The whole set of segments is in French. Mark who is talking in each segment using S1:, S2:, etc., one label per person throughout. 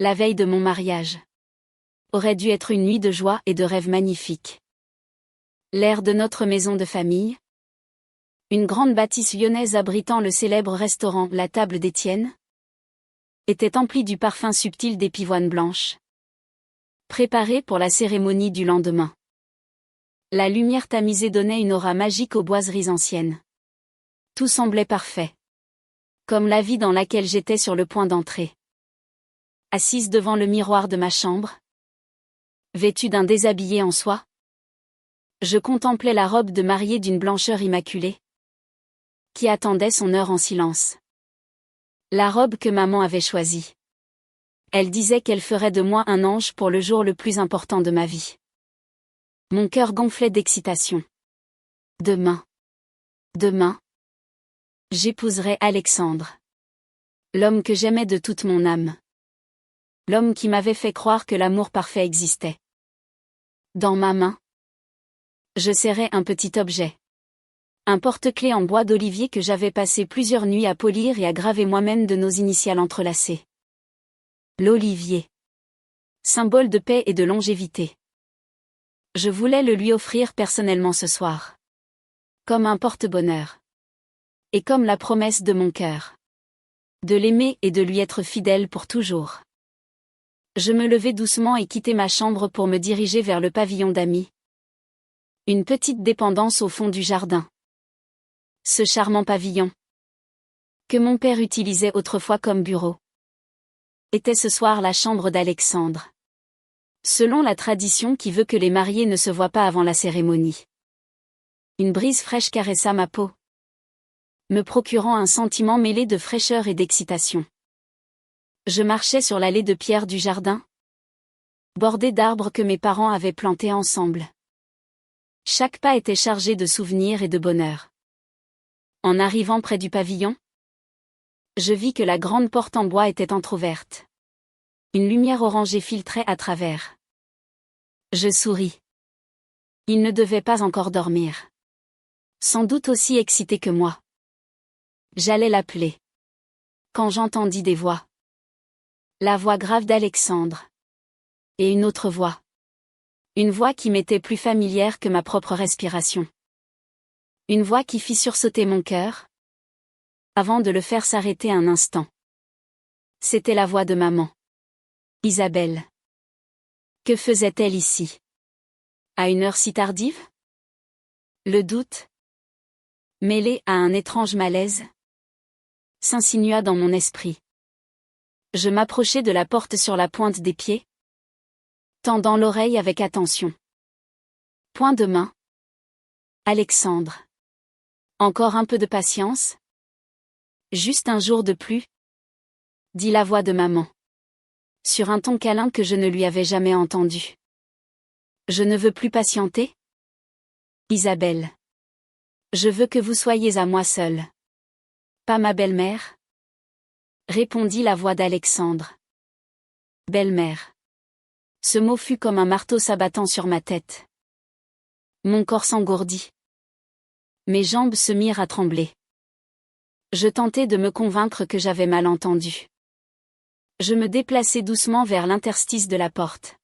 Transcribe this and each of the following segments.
S1: La veille de mon mariage aurait dû être une nuit de joie et de rêves magnifiques. L'air de notre maison de famille. Une grande bâtisse lyonnaise abritant le célèbre restaurant La Table d'Étienne était emplie du parfum subtil des pivoines blanches, préparée pour la cérémonie du lendemain. La lumière tamisée donnait une aura magique aux boiseries anciennes. Tout semblait parfait. Comme la vie dans laquelle j'étais sur le point d'entrer. Assise devant le miroir de ma chambre, vêtue d'un déshabillé en soie, je contemplais la robe de mariée d'une blancheur immaculée, qui attendait son heure en silence. La robe que maman avait choisie. Elle disait qu'elle ferait de moi un ange pour le jour le plus important de ma vie. Mon cœur gonflait d'excitation. Demain, j'épouserai Alexandre. L'homme que j'aimais de toute mon âme. L'homme qui m'avait fait croire que l'amour parfait existait. Dans ma main, je serrais un petit objet. Un porte-clés en bois d'olivier que j'avais passé plusieurs nuits à polir et à graver moi-même de nos initiales entrelacées. L'olivier. Symbole de paix et de longévité. Je voulais le lui offrir personnellement ce soir. Comme un porte-bonheur. Et comme la promesse de mon cœur. De l'aimer et de lui être fidèle pour toujours. Je me levai doucement et quittai ma chambre pour me diriger vers le pavillon d'amis. Une petite dépendance au fond du jardin. Ce charmant pavillon, que mon père utilisait autrefois comme bureau, était ce soir la chambre d'Alexandre. Selon la tradition qui veut que les mariés ne se voient pas avant la cérémonie. Une brise fraîche caressa ma peau, me procurant un sentiment mêlé de fraîcheur et d'excitation. Je marchais sur l'allée de pierre du jardin, bordée d'arbres que mes parents avaient plantés ensemble. Chaque pas était chargé de souvenirs et de bonheur. En arrivant près du pavillon, je vis que la grande porte en bois était entr'ouverte. Une lumière orangée filtrait à travers. Je souris. Il ne devait pas encore dormir. Sans doute aussi excité que moi. J'allais l'appeler. Quand j'entendis des voix. La voix grave d'Alexandre. Et une autre voix. Une voix qui m'était plus familière que ma propre respiration. Une voix qui fit sursauter mon cœur, avant de le faire s'arrêter un instant. C'était la voix de maman. Isabelle. Que faisait-elle ici? À une heure si tardive? Le doute, mêlé à un étrange malaise, s'insinua dans mon esprit. Je m'approchai de la porte sur la pointe des pieds, tendant l'oreille avec attention. Point de main. Alexandre. Encore un peu de patience? Juste un jour de plus? Dit la voix de maman. Sur un ton câlin que je ne lui avais jamais entendu. Je ne veux plus patienter? Isabelle. Je veux que vous soyez à moi seule. Pas ma belle-mère? Répondit la voix d'Alexandre. Belle-mère. Ce mot fut comme un marteau s'abattant sur ma tête. Mon corps s'engourdit. Mes jambes se mirent à trembler. Je tentai de me convaincre que j'avais mal entendu. Je me déplaçai doucement vers l'interstice de la porte.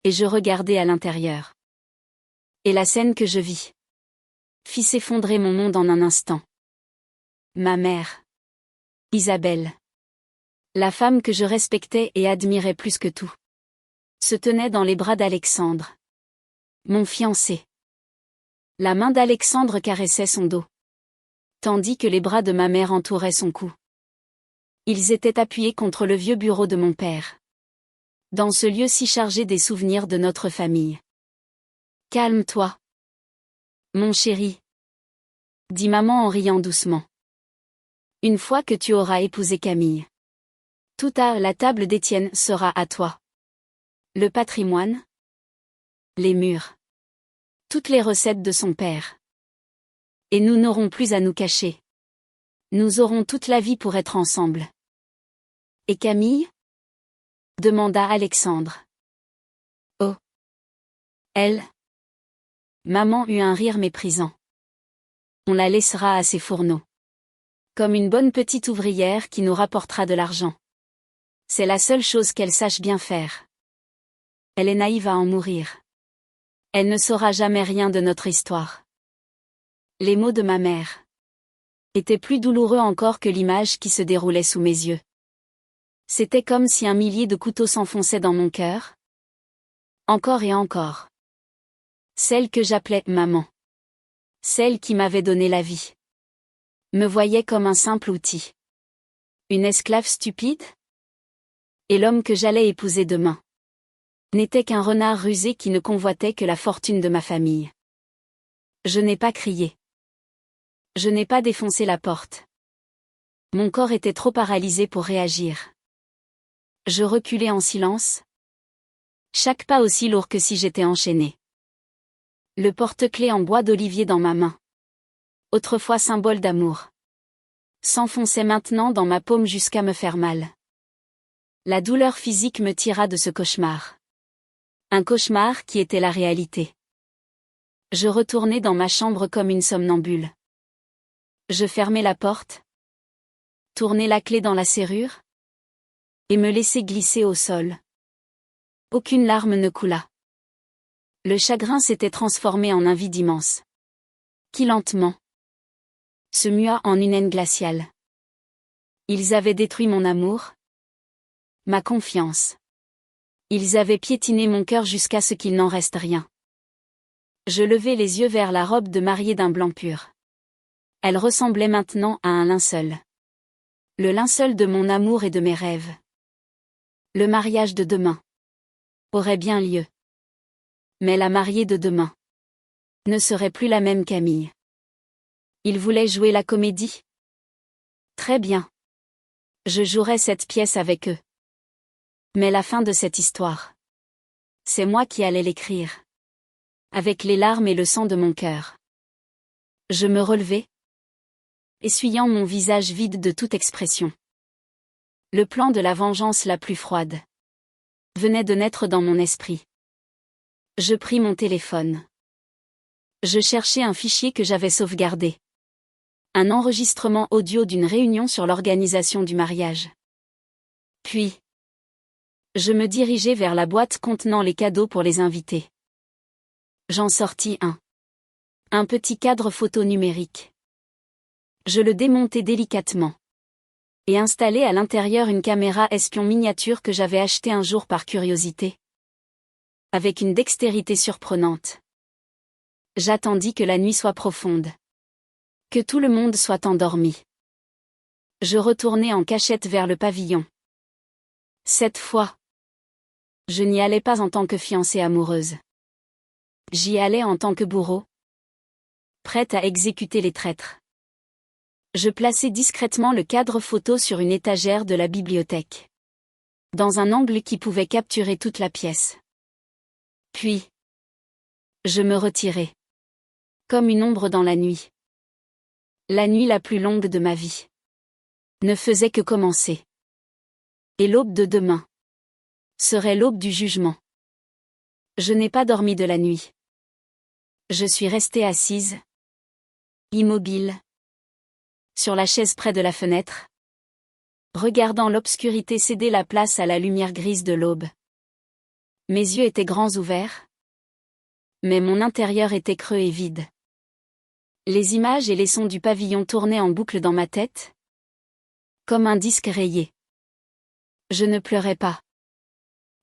S1: Et je regardai à l'intérieur. Et la scène que je vis fit s'effondrer mon monde en un instant. Ma mère. Isabelle. La femme que je respectais et admirais plus que tout. Se tenait dans les bras d'Alexandre. Mon fiancé. La main d'Alexandre caressait son dos. Tandis que les bras de ma mère entouraient son cou. Ils étaient appuyés contre le vieux bureau de mon père. Dans ce lieu si chargé des souvenirs de notre famille. Calme-toi. Mon chéri. Dit maman en riant doucement. Une fois que tu auras épousé Camille. Tout à la table d'Étienne sera à toi. Le patrimoine. Les murs. Toutes les recettes de son père. Et nous n'aurons plus à nous cacher. Nous aurons toute la vie pour être ensemble. Et Camille? Demanda Alexandre. Oh. Elle? Maman eut un rire méprisant. On la laissera à ses fourneaux. Comme une bonne petite ouvrière qui nous rapportera de l'argent. C'est la seule chose qu'elle sache bien faire. Elle est naïve à en mourir. Elle ne saura jamais rien de notre histoire. Les mots de ma mère étaient plus douloureux encore que l'image qui se déroulait sous mes yeux. C'était comme si un millier de couteaux s'enfonçaient dans mon cœur. Encore et encore. Celle que j'appelais maman. Celle qui m'avait donné la vie. Me voyait comme un simple outil. Une esclave stupide? Et l'homme que j'allais épouser demain n'était qu'un renard rusé qui ne convoitait que la fortune de ma famille. Je n'ai pas crié. Je n'ai pas défoncé la porte. Mon corps était trop paralysé pour réagir. Je reculais en silence. Chaque pas aussi lourd que si j'étais enchaîné. Le porte-clés en bois d'olivier dans ma main, autrefois symbole d'amour, s'enfonçait maintenant dans ma paume jusqu'à me faire mal. La douleur physique me tira de ce cauchemar. Un cauchemar qui était la réalité. Je retournai dans ma chambre comme une somnambule. Je fermai la porte, tournai la clé dans la serrure, et me laissai glisser au sol. Aucune larme ne coula. Le chagrin s'était transformé en un vide immense, qui lentement se mua en une haine glaciale. Ils avaient détruit mon amour, ma confiance. Ils avaient piétiné mon cœur jusqu'à ce qu'il n'en reste rien. Je levai les yeux vers la robe de mariée d'un blanc pur. Elle ressemblait maintenant à un linceul. Le linceul de mon amour et de mes rêves. Le mariage de demain aurait bien lieu. Mais la mariée de demain ne serait plus la même Camille. Il voulait jouer la comédie? Très bien. Je jouerai cette pièce avec eux. Mais la fin de cette histoire, c'est moi qui allais l'écrire. Avec les larmes et le sang de mon cœur. Je me relevai, essuyant mon visage vide de toute expression. Le plan de la vengeance la plus froide venait de naître dans mon esprit. Je pris mon téléphone. Je cherchais un fichier que j'avais sauvegardé. Un enregistrement audio d'une réunion sur l'organisation du mariage. Puis, je me dirigeai vers la boîte contenant les cadeaux pour les invités. J'en sortis un. Un petit cadre photo numérique. Je le démontai délicatement. Et installai à l'intérieur une caméra espion miniature que j'avais achetée un jour par curiosité. Avec une dextérité surprenante. J'attendis que la nuit soit profonde. Que tout le monde soit endormi. Je retournai en cachette vers le pavillon. Cette fois, je n'y allais pas en tant que fiancée amoureuse. J'y allais en tant que bourreau, prête à exécuter les traîtres. Je plaçai discrètement le cadre photo sur une étagère de la bibliothèque. Dans un angle qui pouvait capturer toute la pièce. Puis, je me retirai. Comme une ombre dans la nuit. La nuit la plus longue de ma vie ne faisait que commencer. Et l'aube de demain serait l'aube du jugement. Je n'ai pas dormi de la nuit. Je suis restée assise, immobile, sur la chaise près de la fenêtre, regardant l'obscurité céder la place à la lumière grise de l'aube. Mes yeux étaient grands ouverts, mais mon intérieur était creux et vide. Les images et les sons du pavillon tournaient en boucle dans ma tête, comme un disque rayé. Je ne pleurais pas.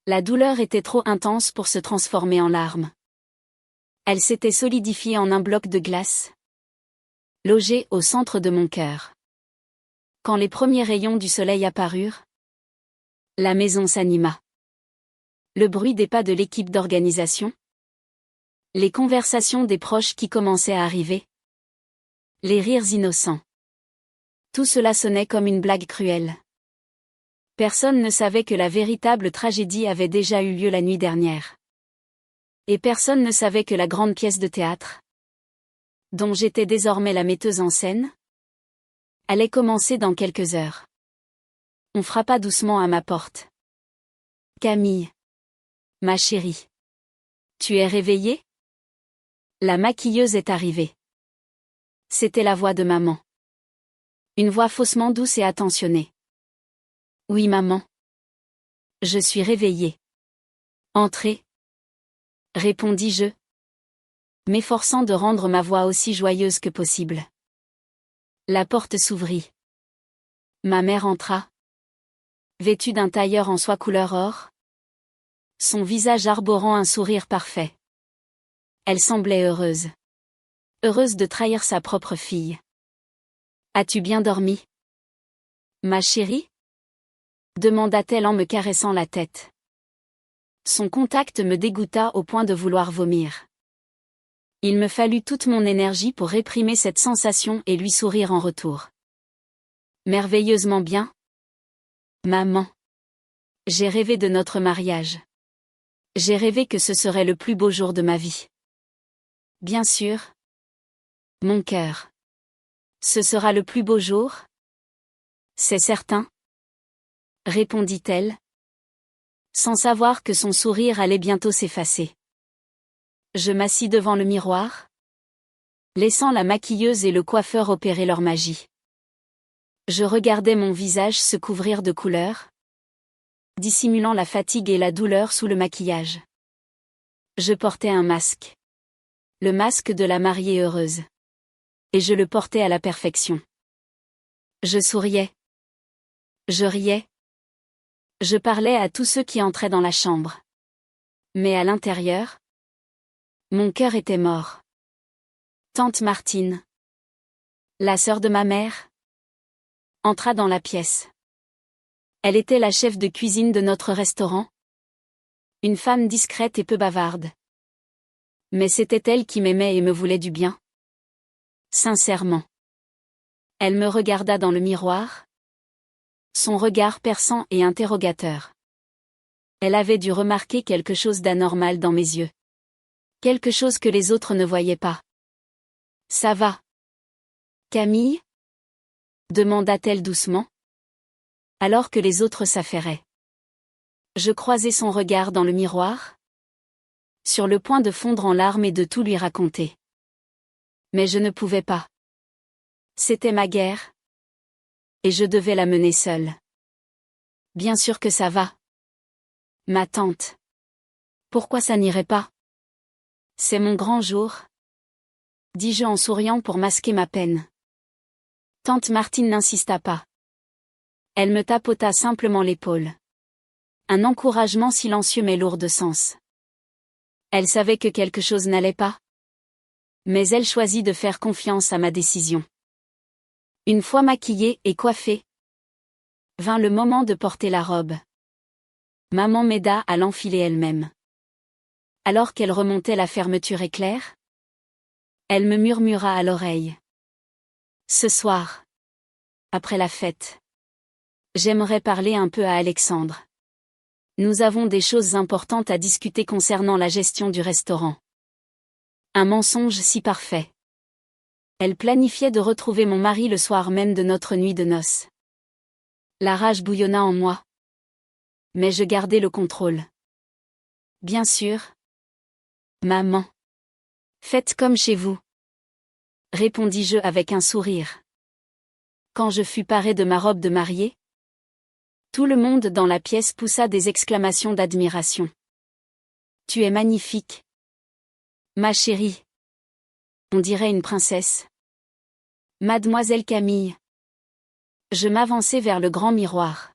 S1: La douleur était trop intense pour se transformer en larmes. Elle s'était solidifiée en un bloc de glace, logé au centre de mon cœur. Quand les premiers rayons du soleil apparurent, la maison s'anima. Le bruit des pas de l'équipe d'organisation, les conversations des proches qui commençaient à arriver, les rires innocents. Tout cela sonnait comme une blague cruelle. Personne ne savait que la véritable tragédie avait déjà eu lieu la nuit dernière. Et personne ne savait que la grande pièce de théâtre, dont j'étais désormais la metteuse en scène, allait commencer dans quelques heures. On frappa doucement à ma porte. Camille. Ma chérie. Tu es réveillée? La maquilleuse est arrivée. C'était la voix de maman. Une voix faussement douce et attentionnée. Oui, maman. Je suis réveillée. Entrez, répondis-je, m'efforçant de rendre ma voix aussi joyeuse que possible. La porte s'ouvrit. Ma mère entra. Vêtue d'un tailleur en soie couleur or. Son visage arborant un sourire parfait. Elle semblait heureuse. Heureuse de trahir sa propre fille. As-tu bien dormi, ma chérie? Demanda-t-elle en me caressant la tête. Son contact me dégoûta au point de vouloir vomir. Il me fallut toute mon énergie pour réprimer cette sensation et lui sourire en retour. Merveilleusement bien, maman. J'ai rêvé de notre mariage. J'ai rêvé que ce serait le plus beau jour de ma vie. Bien sûr. Mon cœur. Ce sera le plus beau jour? C'est certain, répondit-elle, sans savoir que son sourire allait bientôt s'effacer. Je m'assis devant le miroir, laissant la maquilleuse et le coiffeur opérer leur magie. Je regardais mon visage se couvrir de couleurs, dissimulant la fatigue et la douleur sous le maquillage. Je portais un masque. Le masque de la mariée heureuse. Et je le portais à la perfection. Je souriais. Je riais. Je parlais à tous ceux qui entraient dans la chambre. Mais à l'intérieur, mon cœur était mort. Tante Martine, la sœur de ma mère, entra dans la pièce. Elle était la chef de cuisine de notre restaurant. Une femme discrète et peu bavarde. Mais c'était elle qui m'aimait et me voulait du bien. Sincèrement. Elle me regarda dans le miroir. Son regard perçant et interrogateur. Elle avait dû remarquer quelque chose d'anormal dans mes yeux. Quelque chose que les autres ne voyaient pas. Ça va, Camille? Demanda-t-elle doucement. Alors que les autres s'affairaient. Je croisai son regard dans le miroir. Sur le point de fondre en larmes et de tout lui raconter. Mais je ne pouvais pas. C'était ma guerre. Et je devais la mener seule. Bien sûr que ça va. Ma tante. Pourquoi ça n'irait pas? C'est mon grand jour. Dis-je en souriant pour masquer ma peine. Tante Martine n'insista pas. Elle me tapota simplement l'épaule. Un encouragement silencieux mais lourd de sens. Elle savait que quelque chose n'allait pas. Mais elle choisit de faire confiance à ma décision. Une fois maquillée et coiffée, vint le moment de porter la robe. Maman m'aida à l'enfiler elle-même. Alors qu'elle remontait la fermeture éclair, elle me murmura à l'oreille. Ce soir, après la fête, j'aimerais parler un peu à Alexandre. Nous avons des choses importantes à discuter concernant la gestion du restaurant. Un mensonge si parfait. Elle planifiait de retrouver mon mari le soir même de notre nuit de noces. La rage bouillonna en moi. Mais je gardai le contrôle. Bien sûr. Maman. Faites comme chez vous. Répondis-je avec un sourire. Quand je fus parée de ma robe de mariée, tout le monde dans la pièce poussa des exclamations d'admiration. Tu es magnifique. Ma chérie. On dirait une princesse. Mademoiselle Camille. Je m'avançai vers le grand miroir.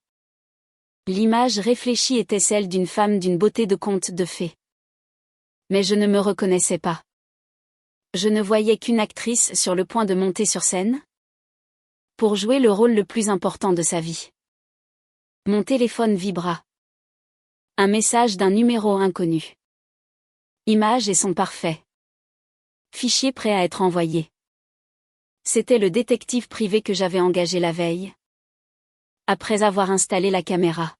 S1: L'image réfléchie était celle d'une femme d'une beauté de conte de fées. Mais je ne me reconnaissais pas. Je ne voyais qu'une actrice sur le point de monter sur scène pour jouer le rôle le plus important de sa vie. Mon téléphone vibra. Un message d'un numéro inconnu. Image et son parfait. Fichier prêt à être envoyé. C'était le détective privé que j'avais engagé la veille. Après avoir installé la caméra.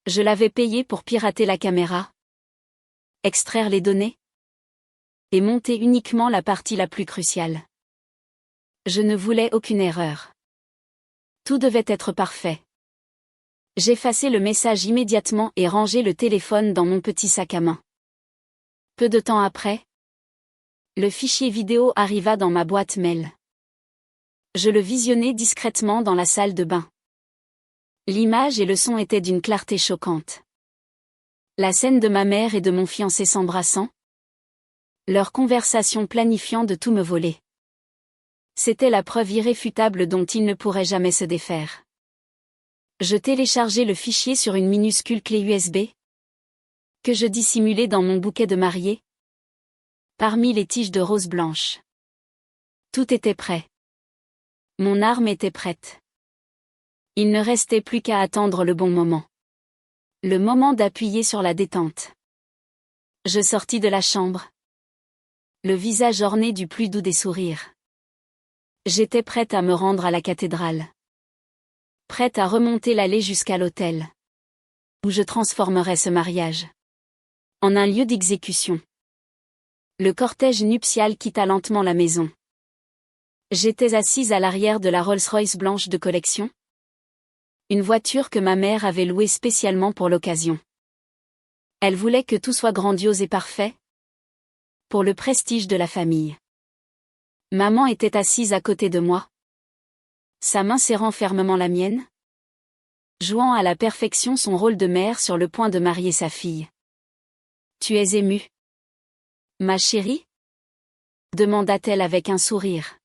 S1: Je l'avais payé pour pirater la caméra. Extraire les données. Et monter uniquement la partie la plus cruciale. Je ne voulais aucune erreur. Tout devait être parfait. J'effaçai le message immédiatement et rangeai le téléphone dans mon petit sac à main. Peu de temps après, le fichier vidéo arriva dans ma boîte mail. Je le visionnai discrètement dans la salle de bain. L'image et le son étaient d'une clarté choquante. La scène de ma mère et de mon fiancé s'embrassant. Leur conversation planifiant de tout me voler. C'était la preuve irréfutable dont ils ne pourraient jamais se défaire. Je téléchargeai le fichier sur une minuscule clé USB que je dissimulai dans mon bouquet de mariée, parmi les tiges de roses blanches. Tout était prêt. Mon arme était prête. Il ne restait plus qu'à attendre le bon moment. Le moment d'appuyer sur la détente. Je sortis de la chambre. Le visage orné du plus doux des sourires. J'étais prête à me rendre à la cathédrale. Prête à remonter l'allée jusqu'à l'autel. Où je transformerais ce mariage en un lieu d'exécution. Le cortège nuptial quitta lentement la maison. J'étais assise à l'arrière de la Rolls-Royce blanche de collection. Une voiture que ma mère avait louée spécialement pour l'occasion. Elle voulait que tout soit grandiose et parfait. Pour le prestige de la famille. Maman était assise à côté de moi. Sa main serrant fermement la mienne. Jouant à la perfection son rôle de mère sur le point de marier sa fille. « Tu es émue, ma chérie ?» demanda-t-elle avec un sourire.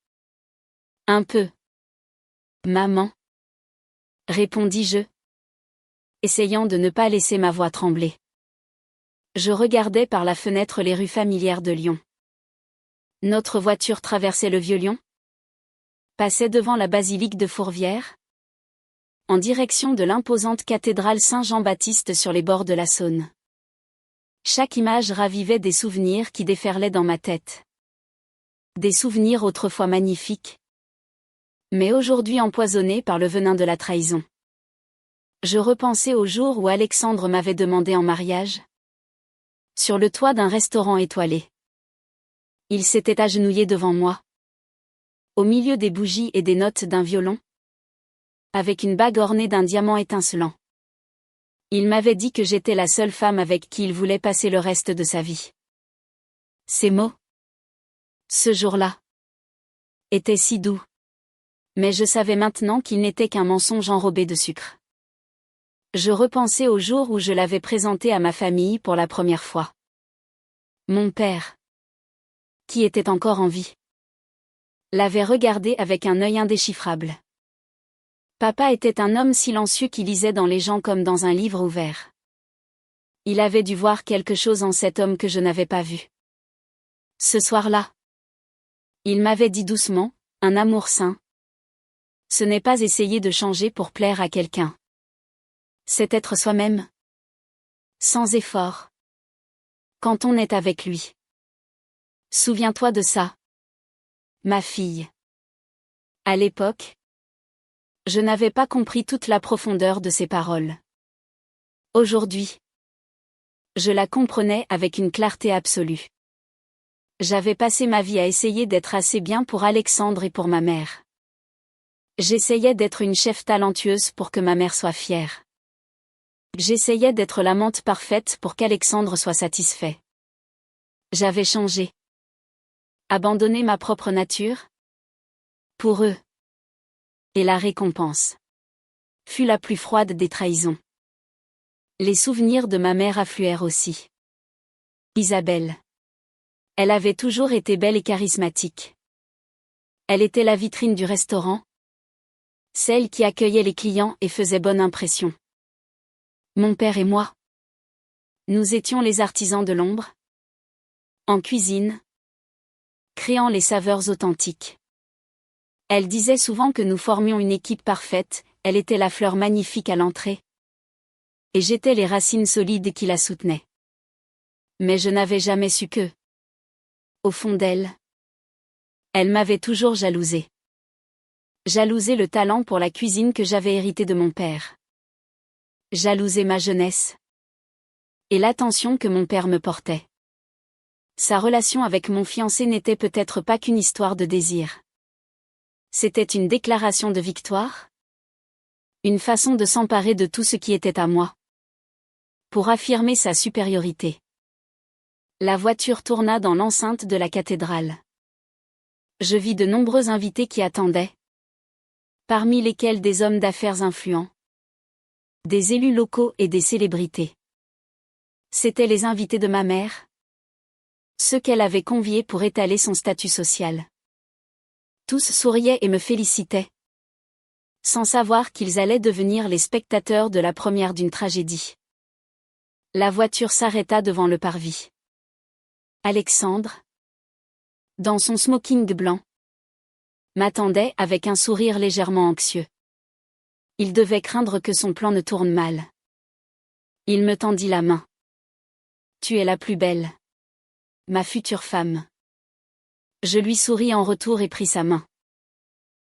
S1: « Un peu. »« Maman. » répondis-je, essayant de ne pas laisser ma voix trembler. Je regardais par la fenêtre les rues familières de Lyon. Notre voiture traversait le Vieux-Lyon, passait devant la basilique de Fourvière, en direction de l'imposante cathédrale Saint-Jean-Baptiste sur les bords de la Saône. Chaque image ravivait des souvenirs qui déferlaient dans ma tête. Des souvenirs autrefois magnifiques, mais aujourd'hui empoisonnés par le venin de la trahison. Je repensais au jour où Alexandre m'avait demandé en mariage, sur le toit d'un restaurant étoilé. Il s'était agenouillé devant moi, au milieu des bougies et des notes d'un violon, avec une bague ornée d'un diamant étincelant. Il m'avait dit que j'étais la seule femme avec qui il voulait passer le reste de sa vie. Ces mots, ce jour-là, étaient si doux. Mais je savais maintenant qu'ils n'étaient qu'un mensonge enrobé de sucre. Je repensais au jour où je l'avais présenté à ma famille pour la première fois. Mon père, qui était encore en vie, l'avait regardé avec un œil indéchiffrable. Papa était un homme silencieux qui lisait dans les gens comme dans un livre ouvert. Il avait dû voir quelque chose en cet homme que je n'avais pas vu. Ce soir-là, il m'avait dit doucement, un amour sain. Ce n'est pas essayer de changer pour plaire à quelqu'un. C'est être soi-même. Sans effort. Quand on est avec lui. Souviens-toi de ça, ma fille. À l'époque, je n'avais pas compris toute la profondeur de ces paroles. Aujourd'hui, je la comprenais avec une clarté absolue. J'avais passé ma vie à essayer d'être assez bien pour Alexandre et pour ma mère. J'essayais d'être une chef talentueuse pour que ma mère soit fière. J'essayais d'être l'amante parfaite pour qu'Alexandre soit satisfait. J'avais changé. Abandonné ma propre nature. Pour eux. Et la récompense fut la plus froide des trahisons. Les souvenirs de ma mère affluèrent aussi. Isabelle. Elle avait toujours été belle et charismatique. Elle était la vitrine du restaurant. Celle qui accueillait les clients et faisait bonne impression. Mon père et moi. Nous étions les artisans de l'ombre. En cuisine. Créant les saveurs authentiques. Elle disait souvent que nous formions une équipe parfaite, elle était la fleur magnifique à l'entrée. Et j'étais les racines solides qui la soutenaient. Mais je n'avais jamais su que, au fond d'elle, elle m'avait toujours jalousée. Jalousée le talent pour la cuisine que j'avais hérité de mon père. Jalousée ma jeunesse. Et l'attention que mon père me portait. Sa relation avec mon fiancé n'était peut-être pas qu'une histoire de désir. C'était une déclaration de victoire. Une façon de s'emparer de tout ce qui était à moi. Pour affirmer sa supériorité. La voiture tourna dans l'enceinte de la cathédrale. Je vis de nombreux invités qui attendaient. Parmi lesquels des hommes d'affaires influents. Des élus locaux et des célébrités. C'étaient les invités de ma mère, ceux qu'elle avait conviés pour étaler son statut social. Tous souriaient et me félicitaient, sans savoir qu'ils allaient devenir les spectateurs de la première d'une tragédie. La voiture s'arrêta devant le parvis. Alexandre, dans son smoking blanc, m'attendait avec un sourire légèrement anxieux. Il devait craindre que son plan ne tourne mal. Il me tendit la main. « Tu es la plus belle. Ma future femme. » Je lui souris en retour et pris sa main.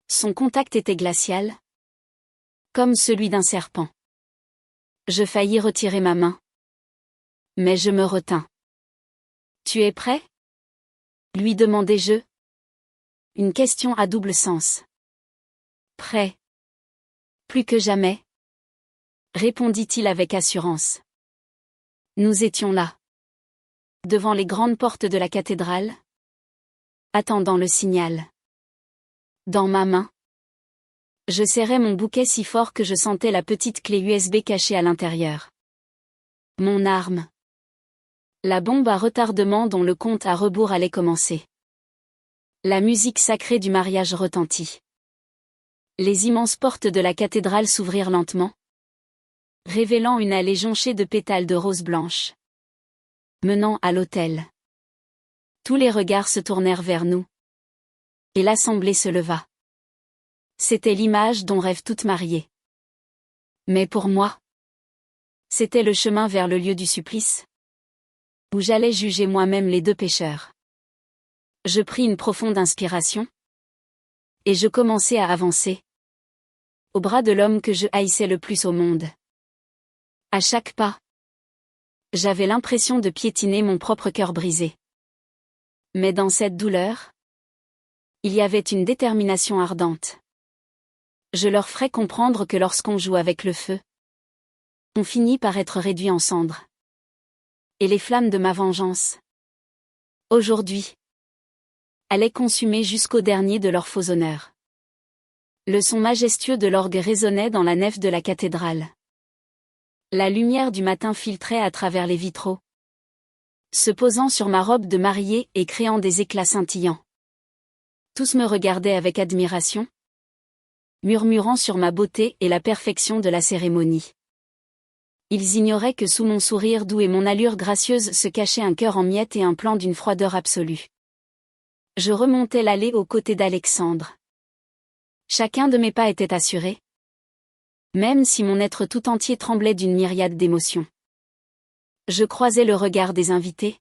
S1: Son contact était glacial, comme celui d'un serpent. Je faillis retirer ma main. Mais je me retins. « Tu es prêt ? » lui demandai-je. Une question à double sens. « Prêt. Plus que jamais. » répondit-il avec assurance. Nous étions là, devant les grandes portes de la cathédrale, attendant le signal. Dans ma main, je serrais mon bouquet si fort que je sentais la petite clé USB cachée à l'intérieur. Mon arme. La bombe à retardement dont le compte à rebours allait commencer. La musique sacrée du mariage retentit. Les immenses portes de la cathédrale s'ouvrirent lentement, révélant une allée jonchée de pétales de roses blanches, menant à l'autel. Tous les regards se tournèrent vers nous, et l'assemblée se leva. C'était l'image dont rêve toute mariée. Mais pour moi, c'était le chemin vers le lieu du supplice, où j'allais juger moi-même les deux pécheurs. Je pris une profonde inspiration, et je commençai à avancer, au bras de l'homme que je haïssais le plus au monde. À chaque pas, j'avais l'impression de piétiner mon propre cœur brisé. Mais dans cette douleur, il y avait une détermination ardente. Je leur ferai comprendre que lorsqu'on joue avec le feu, on finit par être réduit en cendres. Et les flammes de ma vengeance, aujourd'hui, allaient consumer jusqu'au dernier de leurs faux honneurs. Le son majestueux de l'orgue résonnait dans la nef de la cathédrale. La lumière du matin filtrait à travers les vitraux, se posant sur ma robe de mariée et créant des éclats scintillants. Tous me regardaient avec admiration, murmurant sur ma beauté et la perfection de la cérémonie. Ils ignoraient que sous mon sourire doux et mon allure gracieuse se cachait un cœur en miettes et un plan d'une froideur absolue. Je remontais l'allée aux côtés d'Alexandre. Chacun de mes pas était assuré, même si mon être tout entier tremblait d'une myriade d'émotions. Je croisais le regard des invités,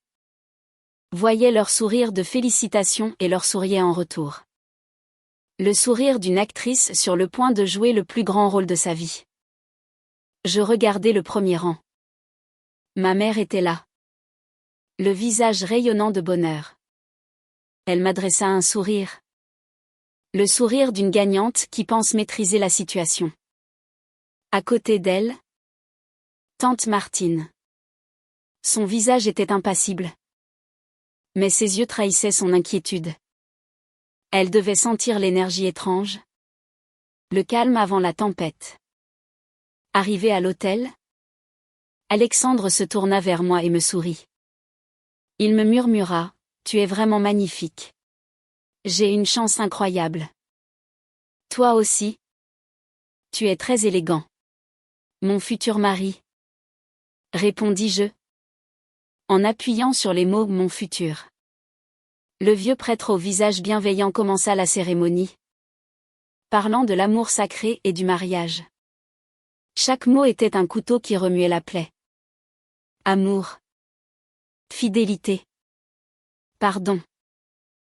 S1: voyais leur sourire de félicitations et leur souriais en retour. Le sourire d'une actrice sur le point de jouer le plus grand rôle de sa vie. Je regardais le premier rang. Ma mère était là, le visage rayonnant de bonheur. Elle m'adressa un sourire. Le sourire d'une gagnante qui pense maîtriser la situation. À côté d'elle, tante Martine. Son visage était impassible, mais ses yeux trahissaient son inquiétude. Elle devait sentir l'énergie étrange, le calme avant la tempête. Arrivé à l'hôtel, Alexandre se tourna vers moi et me sourit. Il me murmura, « Tu es vraiment magnifique. J'ai une chance incroyable. Toi aussi. Tu es très élégant. Mon futur mari. » répondis-je, en appuyant sur les mots « mon futur ». Le vieux prêtre au visage bienveillant commença la cérémonie, parlant de l'amour sacré et du mariage. Chaque mot était un couteau qui remuait la plaie. Amour. Fidélité. Pardon.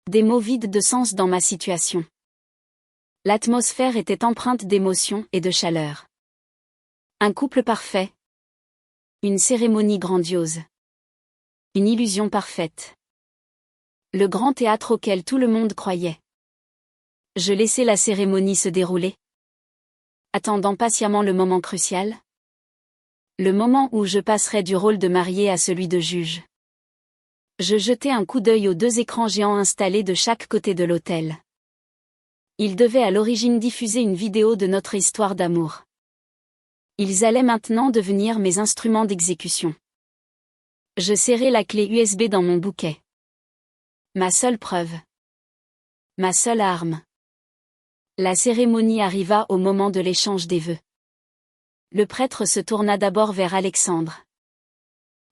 S1: Des mots vides de sens dans ma situation. L'atmosphère était empreinte d'émotion et de chaleur. Un couple parfait. Une cérémonie grandiose. Une illusion parfaite. Le grand théâtre auquel tout le monde croyait. Je laissai la cérémonie se dérouler, attendant patiemment le moment crucial. Le moment où je passerai du rôle de mariée à celui de juge. Je jetai un coup d'œil aux deux écrans géants installés de chaque côté de l'autel. Ils devaient à l'origine diffuser une vidéo de notre histoire d'amour. Ils allaient maintenant devenir mes instruments d'exécution. Je serrai la clé USB dans mon bouquet. Ma seule preuve. Ma seule arme. La cérémonie arriva au moment de l'échange des vœux. Le prêtre se tourna d'abord vers Alexandre.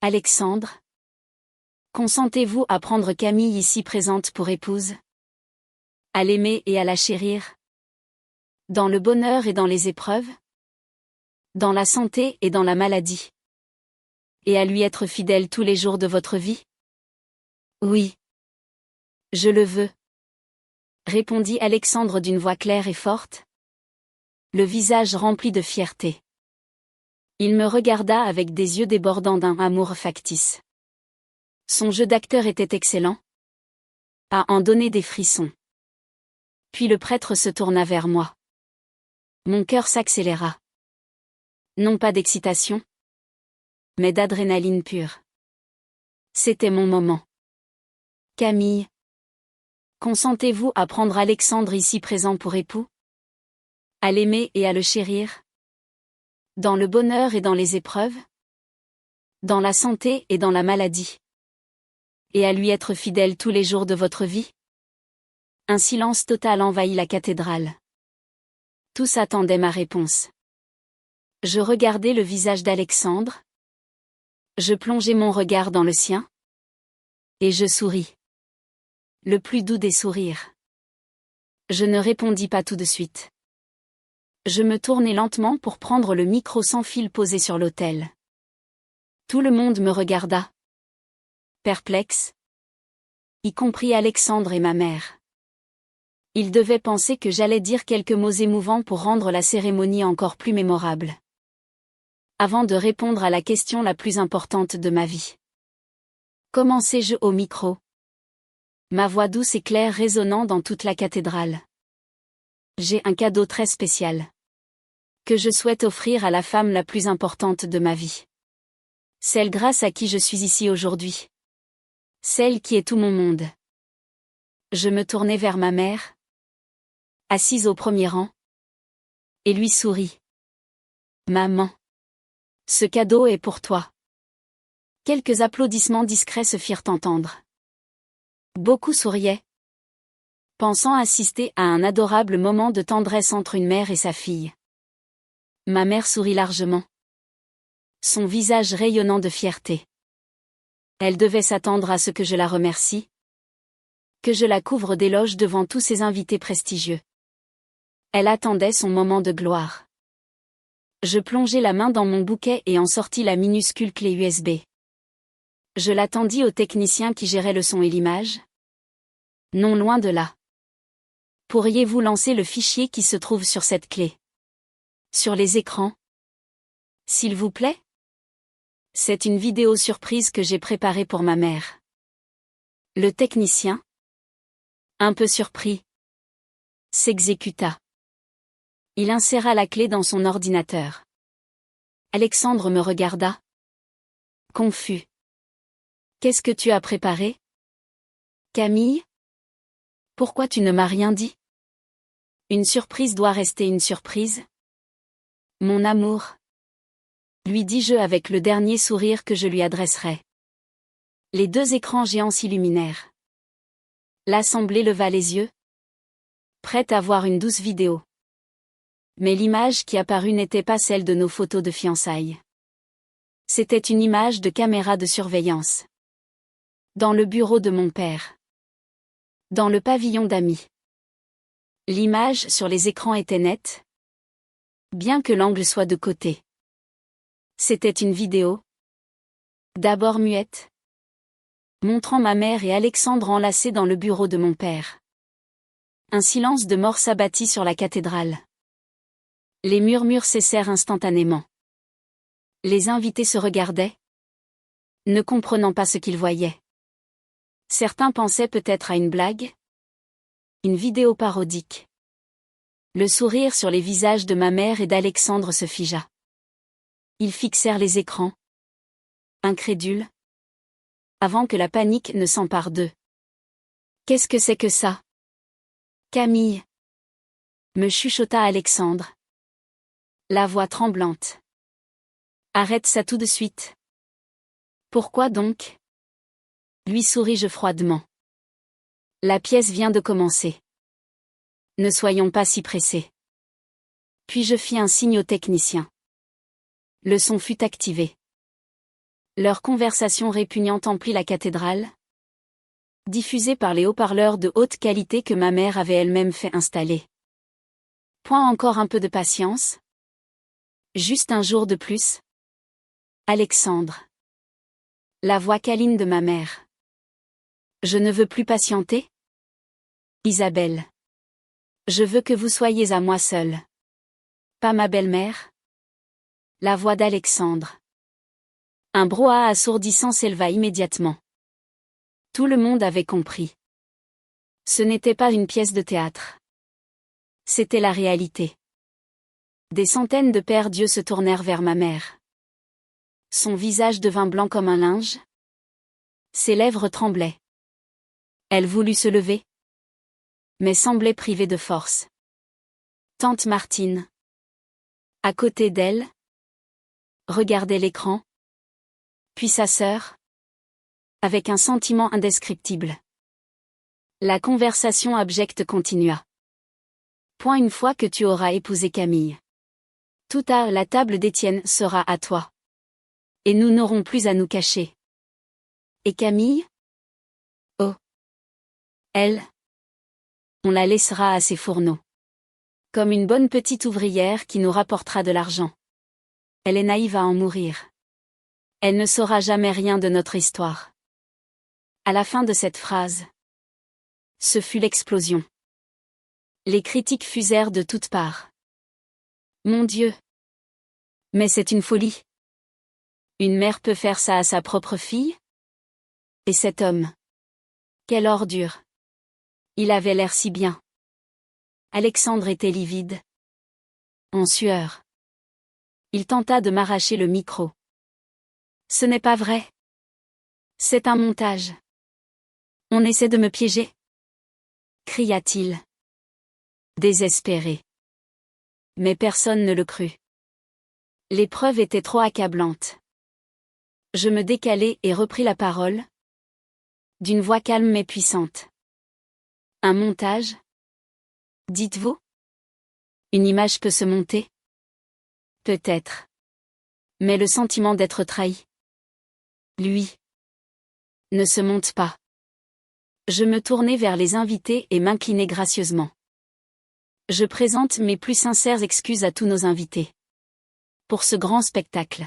S1: Alexandre? Consentez-vous à prendre Camille ici présente pour épouse? À l'aimer et à la chérir? Dans le bonheur et dans les épreuves? Dans la santé et dans la maladie? Et à lui être fidèle tous les jours de votre vie? Oui. Je le veux. Répondit Alexandre d'une voix claire et forte. Le visage rempli de fierté. Il me regarda avec des yeux débordant d'un amour factice. Son jeu d'acteur était excellent. À en donner des frissons. Puis le prêtre se tourna vers moi. Mon cœur s'accéléra. Non pas d'excitation, mais d'adrénaline pure. C'était mon moment. Camille. Consentez-vous à prendre Alexandre ici présent pour époux? À l'aimer et à le chérir? Dans le bonheur et dans les épreuves? Dans la santé et dans la maladie? Et à lui être fidèle tous les jours de votre vie? Un silence total envahit la cathédrale. Tous attendaient ma réponse. Je regardai le visage d'Alexandre. Je plongeai mon regard dans le sien. Et je souris. Le plus doux des sourires. Je ne répondis pas tout de suite. Je me tournai lentement pour prendre le micro sans fil posé sur l'autel. Tout le monde me regarda. Perplexe. Y compris Alexandre et ma mère. Ils devaient penser que j'allais dire quelques mots émouvants pour rendre la cérémonie encore plus mémorable. Avant de répondre à la question la plus importante de ma vie. Commençai-je au micro? Ma voix douce et claire résonnant dans toute la cathédrale. J'ai un cadeau très spécial. Que je souhaite offrir à la femme la plus importante de ma vie. Celle grâce à qui je suis ici aujourd'hui. Celle qui est tout mon monde. Je me tournai vers ma mère. Assise au premier rang. Et lui souris. Maman. Ce cadeau est pour toi. Quelques applaudissements discrets se firent entendre. Beaucoup souriaient. Pensant assister à un adorable moment de tendresse entre une mère et sa fille. Ma mère sourit largement. Son visage rayonnant de fierté. Elle devait s'attendre à ce que je la remercie. Que je la couvre d'éloges devant tous ses invités prestigieux. Elle attendait son moment de gloire. Je plongeai la main dans mon bouquet et en sortis la minuscule clé USB. Je la tendis au technicien qui gérait le son et l'image. Non, loin de là. Pourriez-vous lancer le fichier qui se trouve sur cette clé? Sur les écrans? S'il vous plaît? C'est une vidéo surprise que j'ai préparée pour ma mère. Le technicien, un peu surpris, s'exécuta. Il inséra la clé dans son ordinateur. Alexandre me regarda. Confus. Qu'est-ce que tu as préparé? Camille? Pourquoi tu ne m'as rien dit? Une surprise doit rester une surprise. Mon amour. Lui dis-je avec le dernier sourire que je lui adresserai. Les deux écrans géants s'illuminèrent. L'assemblée leva les yeux. Prête à voir une douce vidéo. Mais l'image qui apparut n'était pas celle de nos photos de fiançailles. C'était une image de caméra de surveillance. Dans le bureau de mon père. Dans le pavillon d'amis. L'image sur les écrans était nette. Bien que l'angle soit de côté. C'était une vidéo. D'abord muette. Montrant ma mère et Alexandre enlacés dans le bureau de mon père. Un silence de mort s'abattit sur la cathédrale. Les murmures cessèrent instantanément. Les invités se regardaient, ne comprenant pas ce qu'ils voyaient. Certains pensaient peut-être à une blague, une vidéo parodique. Le sourire sur les visages de ma mère et d'Alexandre se figea. Ils fixèrent les écrans, incrédules, avant que la panique ne s'empare d'eux. Qu'est-ce que c'est que ça? Camille, me chuchota Alexandre. La voix tremblante. Arrête ça tout de suite. Pourquoi donc? Lui souris-je froidement. La pièce vient de commencer. Ne soyons pas si pressés. Puis je fis un signe au technicien. Le son fut activé. Leur conversation répugnante emplit la cathédrale, diffusée par les haut-parleurs de haute qualité que ma mère avait elle-même fait installer. Point encore un peu de patience? Juste un jour de plus? Alexandre. La voix câline de ma mère. Je ne veux plus patienter? Isabelle. Je veux que vous soyez à moi seule. Pas ma belle-mère? La voix d'Alexandre. Un brouhaha assourdissant s'éleva immédiatement. Tout le monde avait compris. Ce n'était pas une pièce de théâtre. C'était la réalité. Des centaines de paires d'yeux se tournèrent vers ma mère. Son visage devint blanc comme un linge. Ses lèvres tremblaient. Elle voulut se lever, mais semblait privée de force. Tante Martine, à côté d'elle, regardait l'écran, puis sa sœur, avec un sentiment indescriptible. La conversation abjecte continua. Point une fois que tu auras épousé Camille. Tout à la table d'Étienne sera à toi. Et nous n'aurons plus à nous cacher. Et Camille? Oh. Elle? On la laissera à ses fourneaux. Comme une bonne petite ouvrière qui nous rapportera de l'argent. Elle est naïve à en mourir. Elle ne saura jamais rien de notre histoire. À la fin de cette phrase, ce fut l'explosion. Les critiques fusèrent de toutes parts. Mon Dieu! Mais c'est une folie. Une mère peut faire ça à sa propre fille? Et cet homme? Quelle ordure! Il avait l'air si bien. Alexandre était livide. En sueur. Il tenta de m'arracher le micro. Ce n'est pas vrai. C'est un montage. On essaie de me piéger? Cria-t-il. Désespéré. Mais personne ne le crut. L'épreuve était trop accablante. Je me décalai et repris la parole, d'une voix calme mais puissante. Un montage? Dites-vous? Une image peut se monter? Peut-être. Mais le sentiment d'être trahi? Lui. Ne se monte pas. Je me tournai vers les invités et m'inclinai gracieusement. Je présente mes plus sincères excuses à tous nos invités. Pour ce grand spectacle.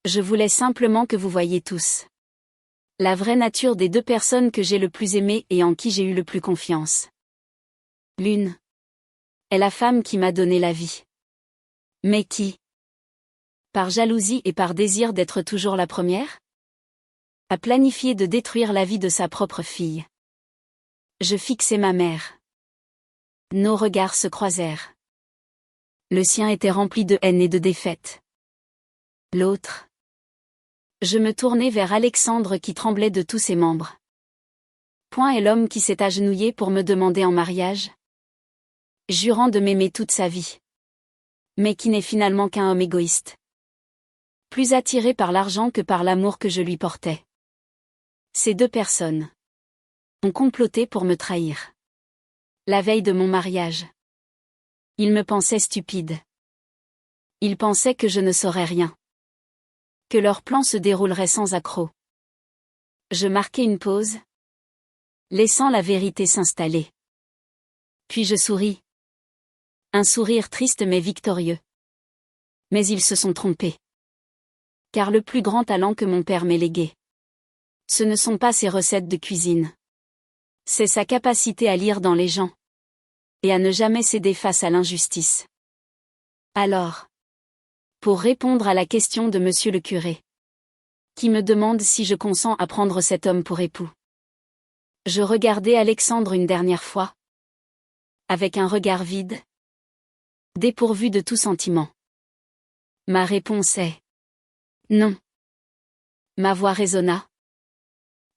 S1: Je voulais simplement que vous voyiez tous la vraie nature des deux personnes que j'ai le plus aimées et en qui j'ai eu le plus confiance. L'une est la femme qui m'a donné la vie. Mais qui, par jalousie et par désir d'être toujours la première, a planifié de détruire la vie de sa propre fille. Je fixai ma mère. Nos regards se croisèrent. Le sien était rempli de haine et de défaite. L'autre. Je me tournai vers Alexandre qui tremblait de tous ses membres. Point est l'homme qui s'est agenouillé pour me demander en mariage, jurant de m'aimer toute sa vie. Mais qui n'est finalement qu'un homme égoïste. Plus attiré par l'argent que par l'amour que je lui portais. Ces deux personnes ont comploté pour me trahir. La veille de mon mariage. Ils me pensaient stupide. Ils pensaient que je ne saurais rien. Que leur plan se déroulerait sans accroc. Je marquai une pause, laissant la vérité s'installer. Puis je souris. Un sourire triste mais victorieux. Mais ils se sont trompés. Car le plus grand talent que mon père m'ait légué, ce ne sont pas ses recettes de cuisine. C'est sa capacité à lire dans les gens. Et à ne jamais céder face à l'injustice. Alors, pour répondre à la question de monsieur le curé, qui me demande si je consens à prendre cet homme pour époux. Je regardai Alexandre une dernière fois. Avec un regard vide. Dépourvu de tout sentiment. Ma réponse est non. Ma voix résonna.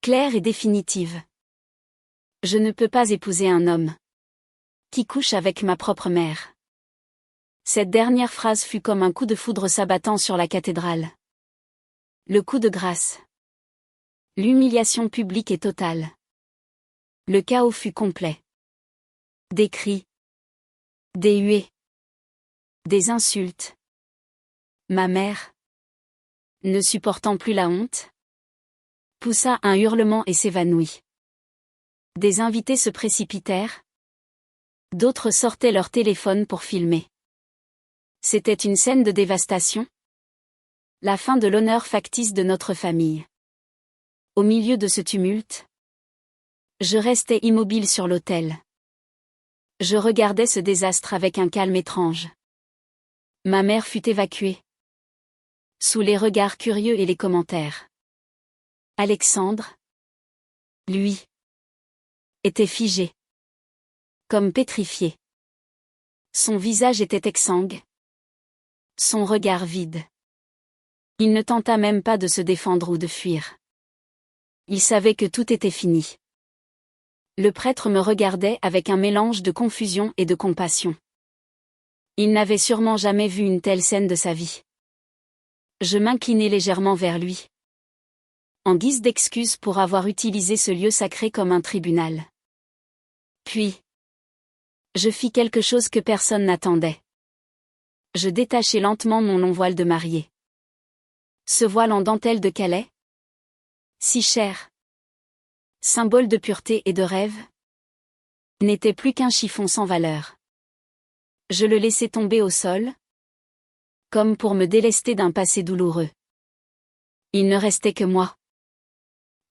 S1: Claire et définitive. Je ne peux pas épouser un homme qui couche avec ma propre mère. Cette dernière phrase fut comme un coup de foudre s'abattant sur la cathédrale. Le coup de grâce. L'humiliation publique est totale. Le chaos fut complet. Des cris. Des huées. Des insultes. Ma mère, ne supportant plus la honte, poussa un hurlement et s'évanouit. Des invités se précipitèrent. D'autres sortaient leur téléphone pour filmer. C'était une scène de dévastation. La fin de l'honneur factice de notre famille. Au milieu de ce tumulte, je restais immobile sur l'autel. Je regardais ce désastre avec un calme étrange. Ma mère fut évacuée. Sous les regards curieux et les commentaires. Alexandre, lui, était figé. Comme pétrifié. Son visage était exsangue. Son regard vide. Il ne tenta même pas de se défendre ou de fuir. Il savait que tout était fini. Le prêtre me regardait avec un mélange de confusion et de compassion. Il n'avait sûrement jamais vu une telle scène de sa vie. Je m'inclinai légèrement vers lui. En guise d'excuse pour avoir utilisé ce lieu sacré comme un tribunal. Puis, je fis quelque chose que personne n'attendait. Je détachai lentement mon long voile de mariée. Ce voile en dentelle de Calais, si cher, symbole de pureté et de rêve, n'était plus qu'un chiffon sans valeur. Je le laissai tomber au sol, comme pour me délester d'un passé douloureux. Il ne restait que moi.